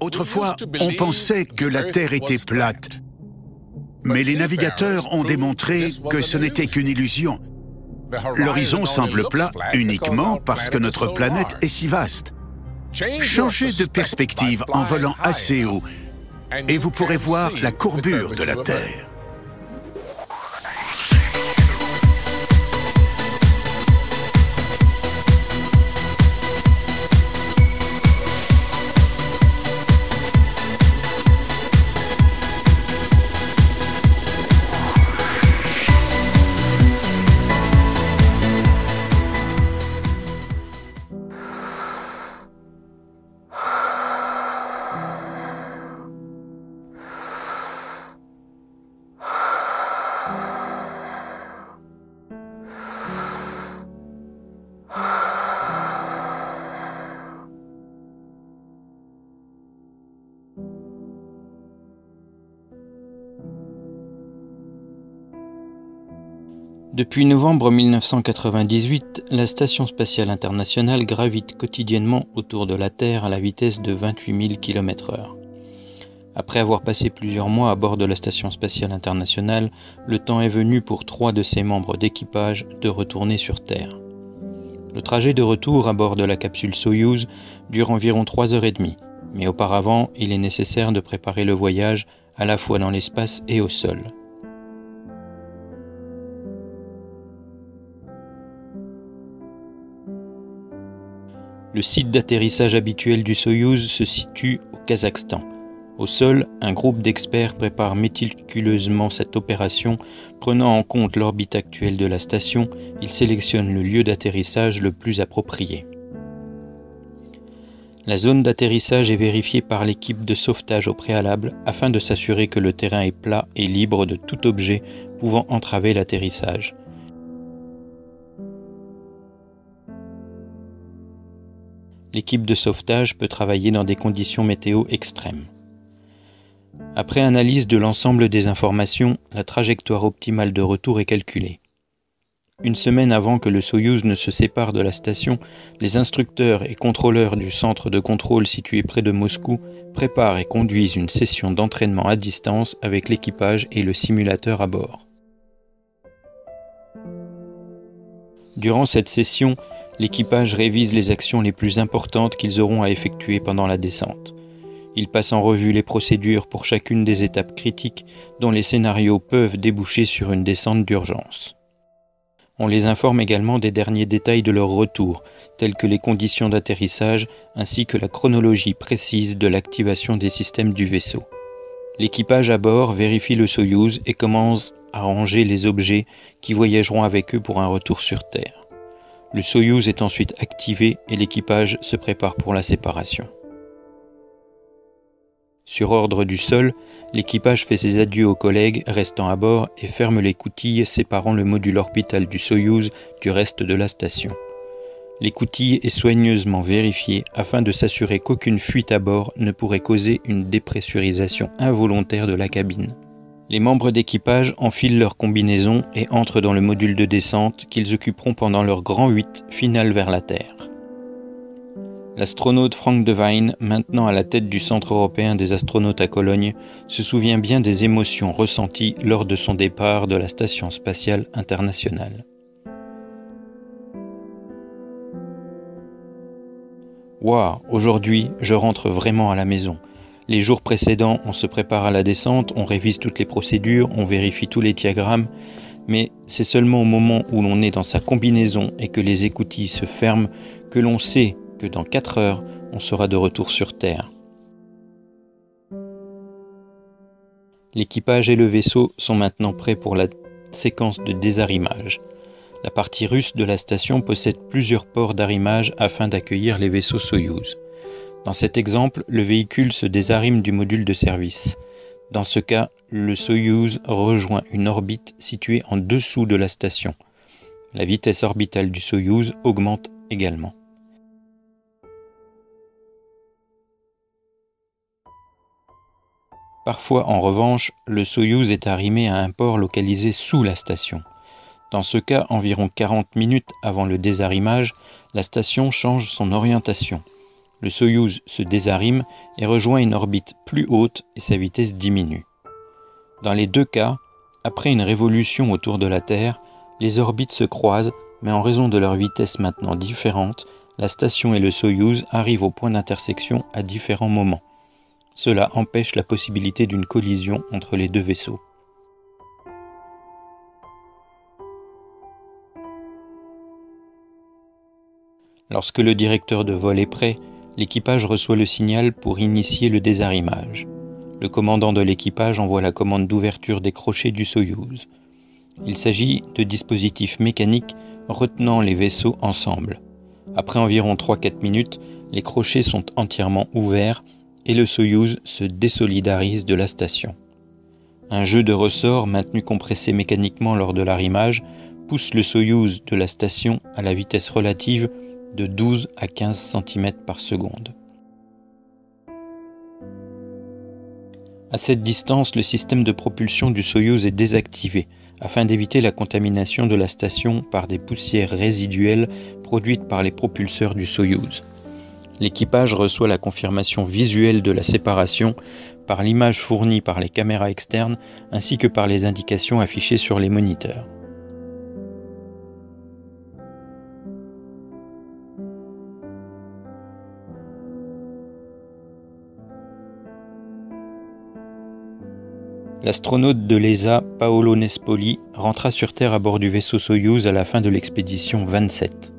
Autrefois, on pensait que la Terre était plate. Mais les navigateurs ont démontré que ce n'était qu'une illusion. L'horizon semble plat uniquement parce que notre planète est si vaste. Changez de perspective en volant assez haut et vous pourrez voir la courbure de la Terre. Depuis novembre 1998, la Station spatiale internationale gravite quotidiennement autour de la Terre à la vitesse de 28 000 km/h. Après avoir passé plusieurs mois à bord de la Station spatiale internationale, le temps est venu pour 3 de ses membres d'équipage de retourner sur Terre. Le trajet de retour à bord de la capsule Soyouz dure environ 3h30, mais auparavant, il est nécessaire de préparer le voyage à la fois dans l'espace et au sol. Le site d'atterrissage habituel du Soyouz se situe au Kazakhstan. Au sol, un groupe d'experts prépare méticuleusement cette opération. Prenant en compte l'orbite actuelle de la station, ils sélectionnent le lieu d'atterrissage le plus approprié. La zone d'atterrissage est vérifiée par l'équipe de sauvetage au préalable afin de s'assurer que le terrain est plat et libre de tout objet pouvant entraver l'atterrissage. L'équipe de sauvetage peut travailler dans des conditions météo extrêmes. Après analyse de l'ensemble des informations, la trajectoire optimale de retour est calculée. Une semaine avant que le Soyouz ne se sépare de la station, les instructeurs et contrôleurs du centre de contrôle situé près de Moscou préparent et conduisent une session d'entraînement à distance avec l'équipage et le simulateur à bord. Durant cette session, l'équipage révise les actions les plus importantes qu'ils auront à effectuer pendant la descente. Ils passent en revue les procédures pour chacune des étapes critiques dont les scénarios peuvent déboucher sur une descente d'urgence. On les informe également des derniers détails de leur retour, tels que les conditions d'atterrissage ainsi que la chronologie précise de l'activation des systèmes du vaisseau. L'équipage à bord vérifie le Soyouz et commence à ranger les objets qui voyageront avec eux pour un retour sur Terre. Le Soyouz est ensuite activé et l'équipage se prépare pour la séparation. Sur ordre du sol, l'équipage fait ses adieux aux collègues restant à bord et ferme les coutilles séparant le module orbital du Soyouz du reste de la station. L'écoutille est soigneusement vérifiée afin de s'assurer qu'aucune fuite à bord ne pourrait causer une dépressurisation involontaire de la cabine. Les membres d'équipage enfilent leur combinaison et entrent dans le module de descente qu'ils occuperont pendant leur grand 8 final vers la Terre. L'astronaute Frank Devine, maintenant à la tête du Centre européen des astronautes à Cologne, se souvient bien des émotions ressenties lors de son départ de la Station spatiale internationale. « Waouh, aujourd'hui, je rentre vraiment à la maison. Les jours précédents, on se prépare à la descente, on révise toutes les procédures, on vérifie tous les diagrammes, mais c'est seulement au moment où l'on est dans sa combinaison et que les écoutilles se ferment que l'on sait que dans 4 heures, on sera de retour sur Terre. » L'équipage et le vaisseau sont maintenant prêts pour la séquence de désarrimage. La partie russe de la station possède plusieurs ports d'arrimage afin d'accueillir les vaisseaux Soyouz. Dans cet exemple, le véhicule se désarrime du module de service. Dans ce cas, le Soyouz rejoint une orbite située en dessous de la station. La vitesse orbitale du Soyouz augmente également. Parfois, en revanche, le Soyouz est arrimé à un port localisé sous la station. Dans ce cas, environ 40 minutes avant le désarrimage, la station change son orientation. Le Soyouz se désarime et rejoint une orbite plus haute et sa vitesse diminue. Dans les deux cas, après une révolution autour de la Terre, les orbites se croisent, mais en raison de leur vitesse maintenant différente, la station et le Soyouz arrivent au point d'intersection à différents moments. Cela empêche la possibilité d'une collision entre les deux vaisseaux. Lorsque le directeur de vol est prêt, l'équipage reçoit le signal pour initier le désarrimage. Le commandant de l'équipage envoie la commande d'ouverture des crochets du Soyouz. Il s'agit de dispositifs mécaniques retenant les vaisseaux ensemble. Après environ 3-4 minutes, les crochets sont entièrement ouverts et le Soyouz se désolidarise de la station. Un jeu de ressorts maintenu compressé mécaniquement lors de l'arrimage pousse le Soyouz de la station à la vitesse relative de 12 à 15 cm par seconde. À cette distance, le système de propulsion du Soyouz est désactivé afin d'éviter la contamination de la station par des poussières résiduelles produites par les propulseurs du Soyouz. L'équipage reçoit la confirmation visuelle de la séparation par l'image fournie par les caméras externes ainsi que par les indications affichées sur les moniteurs. L'astronaute de l'ESA, Paolo Nespoli, rentra sur Terre à bord du vaisseau Soyouz à la fin de l'expédition 27.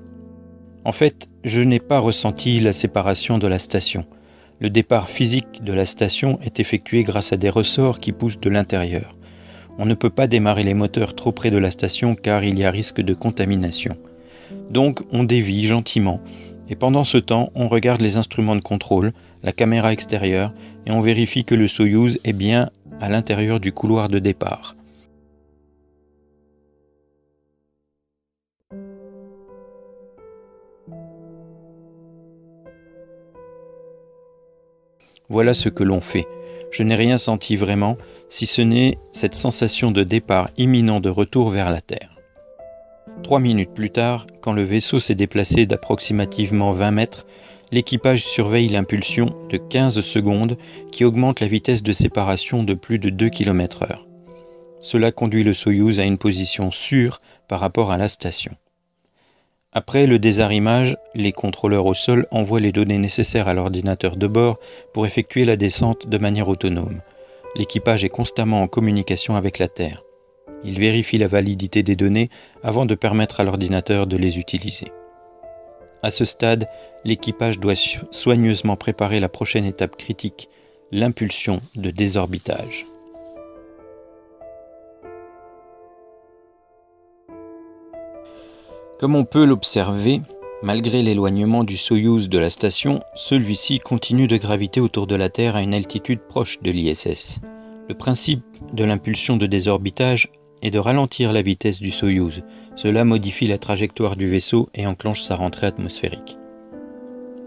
En fait, je n'ai pas ressenti la séparation de la station. Le départ physique de la station est effectué grâce à des ressorts qui poussent de l'intérieur. On ne peut pas démarrer les moteurs trop près de la station car il y a risque de contamination. Donc on dévie gentiment et pendant ce temps on regarde les instruments de contrôle, la caméra extérieure et on vérifie que le Soyouz est bien à l'intérieur du couloir de départ. Voilà ce que l'on fait. Je n'ai rien senti vraiment, si ce n'est cette sensation de départ imminent de retour vers la Terre. 3 minutes plus tard, quand le vaisseau s'est déplacé d'approximativement 20 mètres, l'équipage surveille l'impulsion de 15 secondes qui augmente la vitesse de séparation de plus de 2 km/h. Cela conduit le Soyouz à une position sûre par rapport à la station. Après le désarrimage, les contrôleurs au sol envoient les données nécessaires à l'ordinateur de bord pour effectuer la descente de manière autonome. L'équipage est constamment en communication avec la Terre. Il vérifie la validité des données avant de permettre à l'ordinateur de les utiliser. À ce stade, l'équipage doit soigneusement préparer la prochaine étape critique, l'impulsion de désorbitage. Comme on peut l'observer, malgré l'éloignement du Soyouz de la station, celui-ci continue de graviter autour de la Terre à une altitude proche de l'ISS. Le principe de l'impulsion de désorbitage est de ralentir la vitesse du Soyouz. Cela modifie la trajectoire du vaisseau et enclenche sa rentrée atmosphérique.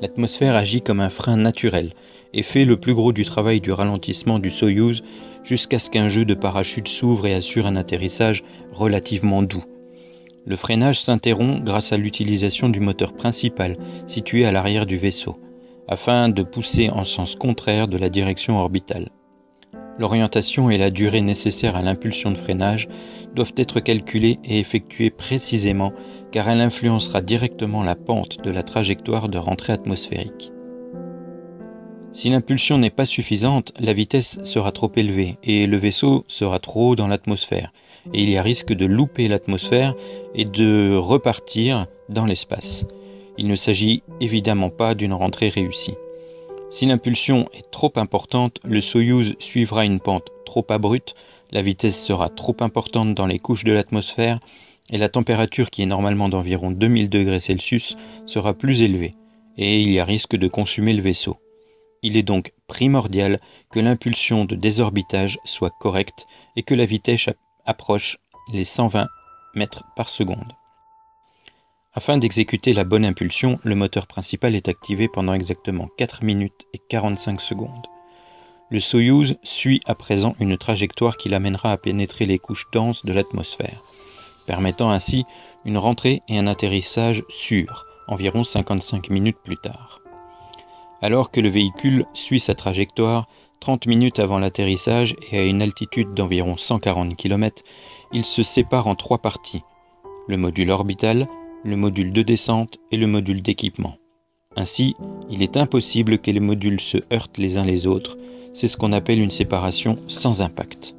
L'atmosphère agit comme un frein naturel et fait le plus gros du travail du ralentissement du Soyouz jusqu'à ce qu'un jeu de parachute s'ouvre et assure un atterrissage relativement doux. Le freinage s'interrompt grâce à l'utilisation du moteur principal situé à l'arrière du vaisseau, afin de pousser en sens contraire de la direction orbitale. L'orientation et la durée nécessaires à l'impulsion de freinage doivent être calculées et effectuées précisément car elle influencera directement la pente de la trajectoire de rentrée atmosphérique. Si l'impulsion n'est pas suffisante, la vitesse sera trop élevée et le vaisseau sera trop haut dans l'atmosphère et il y a risque de louper l'atmosphère et de repartir dans l'espace. Il ne s'agit évidemment pas d'une rentrée réussie. Si l'impulsion est trop importante, le Soyouz suivra une pente trop abrupte, la vitesse sera trop importante dans les couches de l'atmosphère et la température qui est normalement d'environ 2000 degrés Celsius sera plus élevée et il y a risque de consumer le vaisseau. Il est donc primordial que l'impulsion de désorbitage soit correcte et que la vitesse approche les 120 mètres par seconde. Afin d'exécuter la bonne impulsion, le moteur principal est activé pendant exactement 4 minutes et 45 secondes. Le Soyouz suit à présent une trajectoire qui l'amènera à pénétrer les couches denses de l'atmosphère, permettant ainsi une rentrée et un atterrissage sûrs, environ 55 minutes plus tard. Alors que le véhicule suit sa trajectoire, 30 minutes avant l'atterrissage et à une altitude d'environ 140 km, il se sépare en 3 parties. Le module orbital, le module de descente et le module d'équipement. Ainsi, il est impossible que les modules se heurtent les uns les autres. C'est ce qu'on appelle une séparation sans impact.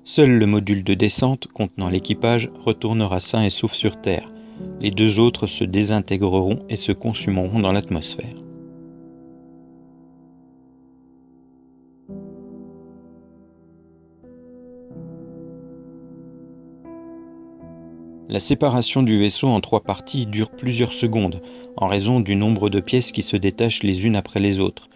Seul le module de descente contenant l'équipage retournera sain et sauf sur Terre. Les 2 autres se désintégreront et se consumeront dans l'atmosphère. La séparation du vaisseau en 3 parties dure plusieurs secondes, en raison du nombre de pièces qui se détachent les unes après les autres.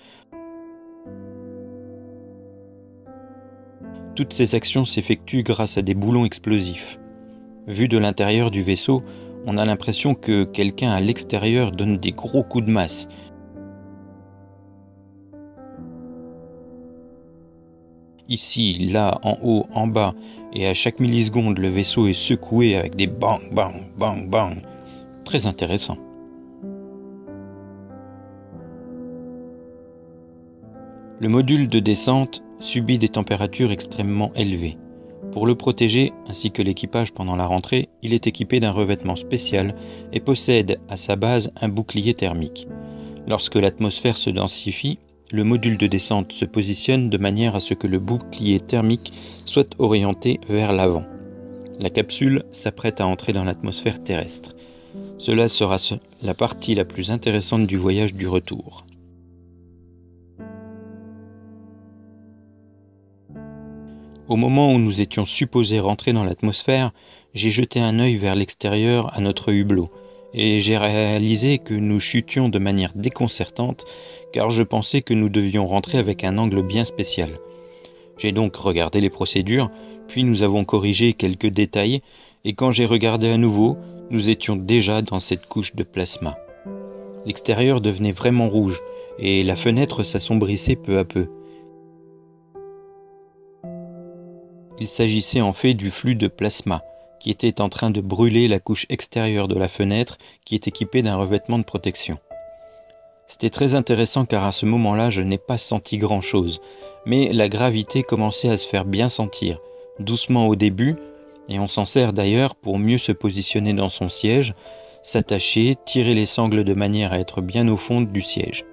Toutes ces actions s'effectuent grâce à des boulons explosifs. Vu de l'intérieur du vaisseau, on a l'impression que quelqu'un à l'extérieur donne des gros coups de masse. Ici, là, en haut, en bas, et à chaque milliseconde, le vaisseau est secoué avec des bang, bang, bang, bang. Très intéressant. Le module de descente subit des températures extrêmement élevées. Pour le protéger, ainsi que l'équipage pendant la rentrée, il est équipé d'un revêtement spécial et possède à sa base un bouclier thermique. Lorsque l'atmosphère se densifie, le module de descente se positionne de manière à ce que le bouclier thermique soit orienté vers l'avant. La capsule s'apprête à entrer dans l'atmosphère terrestre. Cela sera la partie la plus intéressante du voyage du retour. Au moment où nous étions supposés rentrer dans l'atmosphère, j'ai jeté un œil vers l'extérieur à notre hublot et j'ai réalisé que nous chutions de manière déconcertante car je pensais que nous devions rentrer avec un angle bien spécial. J'ai donc regardé les procédures, puis nous avons corrigé quelques détails et quand j'ai regardé à nouveau, nous étions déjà dans cette couche de plasma. L'extérieur devenait vraiment rouge et la fenêtre s'assombrissait peu à peu. Il s'agissait en fait du flux de plasma qui était en train de brûler la couche extérieure de la fenêtre qui est équipée d'un revêtement de protection. C'était très intéressant car à ce moment-là, je n'ai pas senti grand-chose, mais la gravité commençait à se faire bien sentir, doucement au début, et on s'en sert d'ailleurs pour mieux se positionner dans son siège, s'attacher, tirer les sangles de manière à être bien au fond du siège.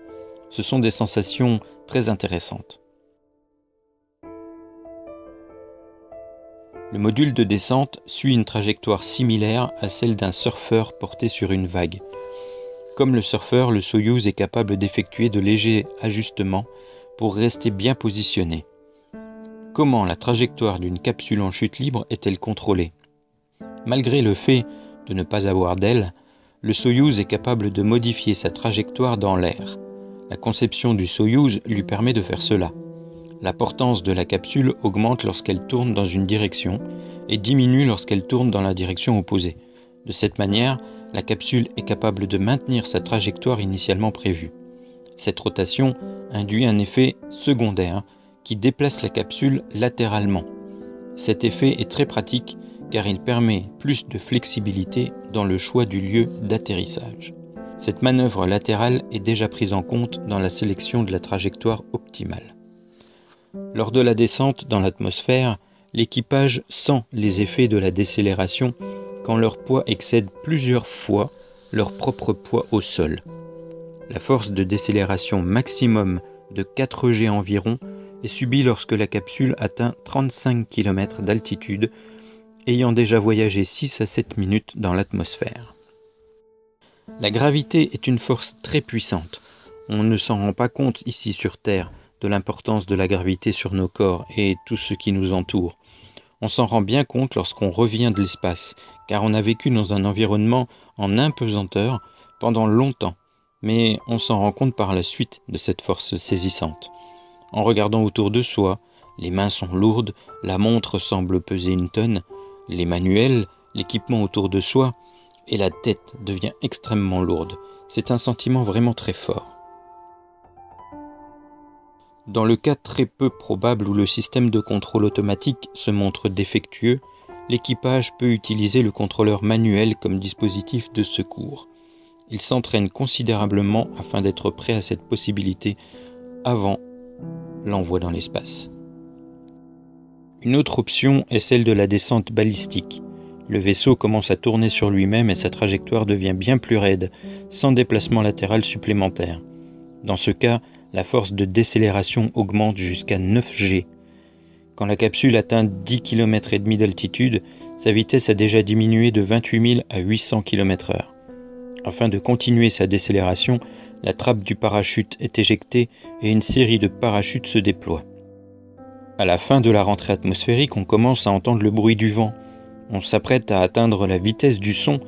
Ce sont des sensations très intéressantes. Le module de descente suit une trajectoire similaire à celle d'un surfeur porté sur une vague. Comme le surfeur, le Soyouz est capable d'effectuer de légers ajustements pour rester bien positionné. Comment la trajectoire d'une capsule en chute libre est-elle contrôlée? Malgré le fait de ne pas avoir d'aile, le Soyouz est capable de modifier sa trajectoire dans l'air. La conception du Soyouz lui permet de faire cela. La portance de la capsule augmente lorsqu'elle tourne dans une direction et diminue lorsqu'elle tourne dans la direction opposée. De cette manière, la capsule est capable de maintenir sa trajectoire initialement prévue. Cette rotation induit un effet secondaire qui déplace la capsule latéralement. Cet effet est très pratique car il permet plus de flexibilité dans le choix du lieu d'atterrissage. Cette manœuvre latérale est déjà prise en compte dans la sélection de la trajectoire optimale. Lors de la descente dans l'atmosphère, l'équipage sent les effets de la décélération quand leur poids excède plusieurs fois leur propre poids au sol. La force de décélération maximum de 4 G environ est subie lorsque la capsule atteint 35 km d'altitude, ayant déjà voyagé 6 à 7 minutes dans l'atmosphère. La gravité est une force très puissante. On ne s'en rend pas compte ici sur Terre, de l'importance de la gravité sur nos corps et tout ce qui nous entoure. On s'en rend bien compte lorsqu'on revient de l'espace, car on a vécu dans un environnement en impesanteur pendant longtemps, mais on s'en rend compte par la suite de cette force saisissante. En regardant autour de soi, les mains sont lourdes, la montre semble peser 1 tonne, les manuels, l'équipement autour de soi, et la tête devient extrêmement lourde. C'est un sentiment vraiment très fort. Dans le cas très peu probable où le système de contrôle automatique se montre défectueux, l'équipage peut utiliser le contrôleur manuel comme dispositif de secours. Ils s'entraînent considérablement afin d'être prêts à cette possibilité avant l'envoi dans l'espace. Une autre option est celle de la descente balistique. Le vaisseau commence à tourner sur lui-même et sa trajectoire devient bien plus raide, sans déplacement latéral supplémentaire. Dans ce cas, la force de décélération augmente jusqu'à 9 G. Quand la capsule atteint 10 km et demi d'altitude, sa vitesse a déjà diminué de 28 000 à 800 km/h. Afin de continuer sa décélération, la trappe du parachute est éjectée et une série de parachutes se déploie. À la fin de la rentrée atmosphérique, on commence à entendre le bruit du vent. On s'apprête à atteindre la vitesse du son,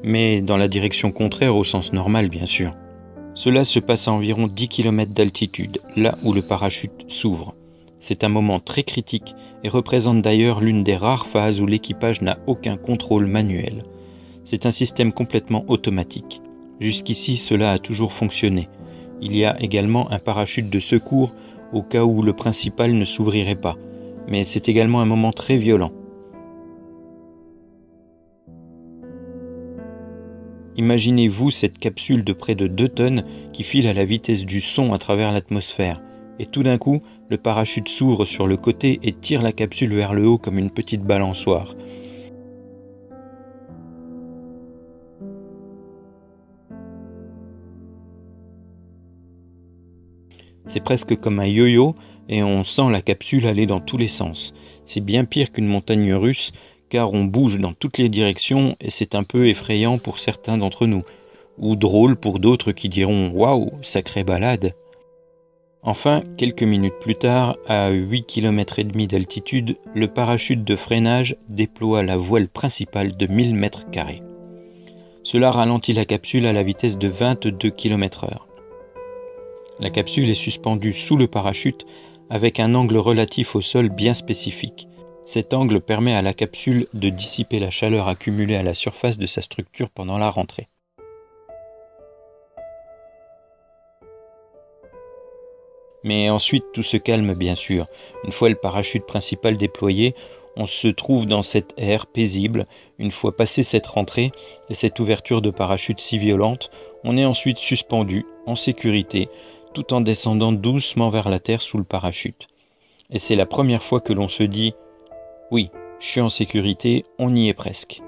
mais dans la direction contraire au sens normal bien sûr. Cela se passe à environ 10 km d'altitude, là où le parachute s'ouvre. C'est un moment très critique et représente d'ailleurs l'une des rares phases où l'équipage n'a aucun contrôle manuel. C'est un système complètement automatique. Jusqu'ici, cela a toujours fonctionné. Il y a également un parachute de secours au cas où le principal ne s'ouvrirait pas, mais c'est également un moment très violent. Imaginez-vous cette capsule de près de 2 tonnes qui file à la vitesse du son à travers l'atmosphère, et tout d'un coup, le parachute s'ouvre sur le côté et tire la capsule vers le haut comme une petite balançoire. C'est presque comme un yo-yo et on sent la capsule aller dans tous les sens. C'est bien pire qu'une montagne russe car on bouge dans toutes les directions et c'est un peu effrayant pour certains d'entre nous, ou drôle pour d'autres qui diront « Waouh, sacrée balade !» Enfin, quelques minutes plus tard, à 8 km et demi d'altitude, le parachute de freinage déploie la voile principale de 1000 m². Cela ralentit la capsule à la vitesse de 22 km/h. La capsule est suspendue sous le parachute avec un angle relatif au sol bien spécifique. Cet angle permet à la capsule de dissiper la chaleur accumulée à la surface de sa structure pendant la rentrée. Mais ensuite tout se calme bien sûr. Une fois le parachute principal déployé, on se trouve dans cette aire paisible. Une fois passé cette rentrée et cette ouverture de parachute si violente, on est ensuite suspendu, en sécurité, tout en descendant doucement vers la terre sous le parachute. Et c'est la première fois que l'on se dit « Oui, je suis en sécurité, on y est presque ».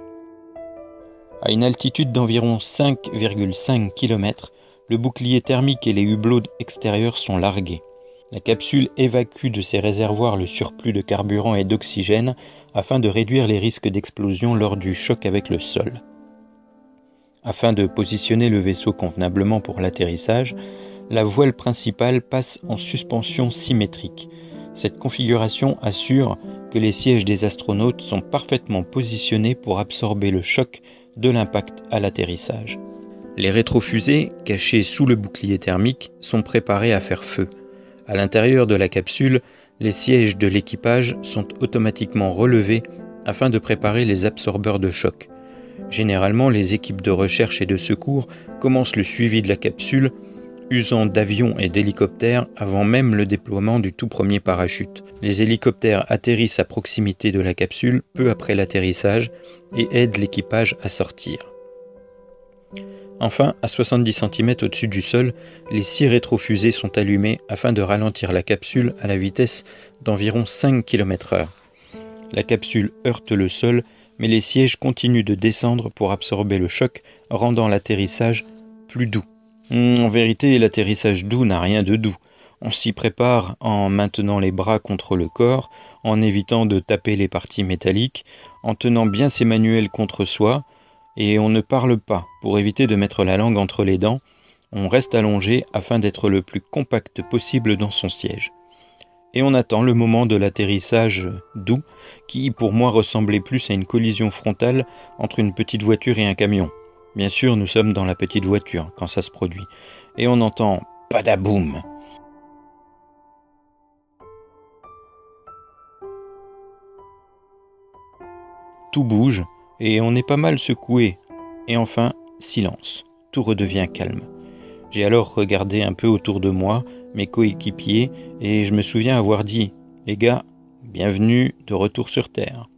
À une altitude d'environ 5,5 km, le bouclier thermique et les hublots extérieurs sont largués. La capsule évacue de ses réservoirs le surplus de carburant et d'oxygène afin de réduire les risques d'explosion lors du choc avec le sol. Afin de positionner le vaisseau convenablement pour l'atterrissage, la voile principale passe en suspension symétrique. Cette configuration assure que les sièges des astronautes sont parfaitement positionnés pour absorber le choc de l'impact à l'atterrissage. Les rétrofusées, cachées sous le bouclier thermique, sont préparées à faire feu. À l'intérieur de la capsule, les sièges de l'équipage sont automatiquement relevés afin de préparer les absorbeurs de choc. Généralement, les équipes de recherche et de secours commencent le suivi de la capsule, usant d'avions et d'hélicoptères avant même le déploiement du tout premier parachute. Les hélicoptères atterrissent à proximité de la capsule peu après l'atterrissage et aident l'équipage à sortir. Enfin, à 70 cm au-dessus du sol, les 6 rétrofusées sont allumées afin de ralentir la capsule à la vitesse d'environ 5 km/h. La capsule heurte le sol, mais les sièges continuent de descendre pour absorber le choc, rendant l'atterrissage plus doux. En vérité, l'atterrissage doux n'a rien de doux. On s'y prépare en maintenant les bras contre le corps, en évitant de taper les parties métalliques, en tenant bien ses manuels contre soi, et on ne parle pas pour éviter de mettre la langue entre les dents. On reste allongé afin d'être le plus compact possible dans son siège. Et on attend le moment de l'atterrissage doux, qui pour moi ressemblait plus à une collision frontale entre une petite voiture et un camion. Bien sûr, nous sommes dans la petite voiture quand ça se produit. Et on entend « padaboum ». Tout bouge et on est pas mal secoué. Et enfin, silence. Tout redevient calme. J'ai alors regardé un peu autour de moi, mes coéquipiers, et je me souviens avoir dit « Les gars, bienvenue de retour sur Terre ».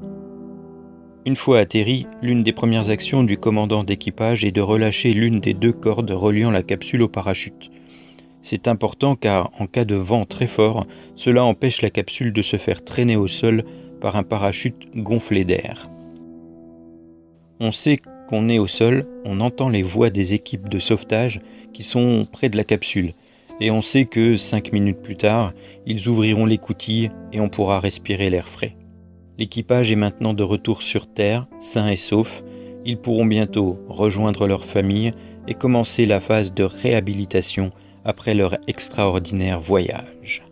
Une fois atterri, l'une des premières actions du commandant d'équipage est de relâcher l'une des 2 cordes reliant la capsule au parachute. C'est important car, en cas de vent très fort, cela empêche la capsule de se faire traîner au sol par un parachute gonflé d'air. On sait qu'on est au sol, on entend les voix des équipes de sauvetage qui sont près de la capsule, et on sait que 5 minutes plus tard, ils ouvriront l'écoutille et on pourra respirer l'air frais. L'équipage est maintenant de retour sur Terre, sain et sauf. Ils pourront bientôt rejoindre leur famille et commencer la phase de réhabilitation après leur extraordinaire voyage.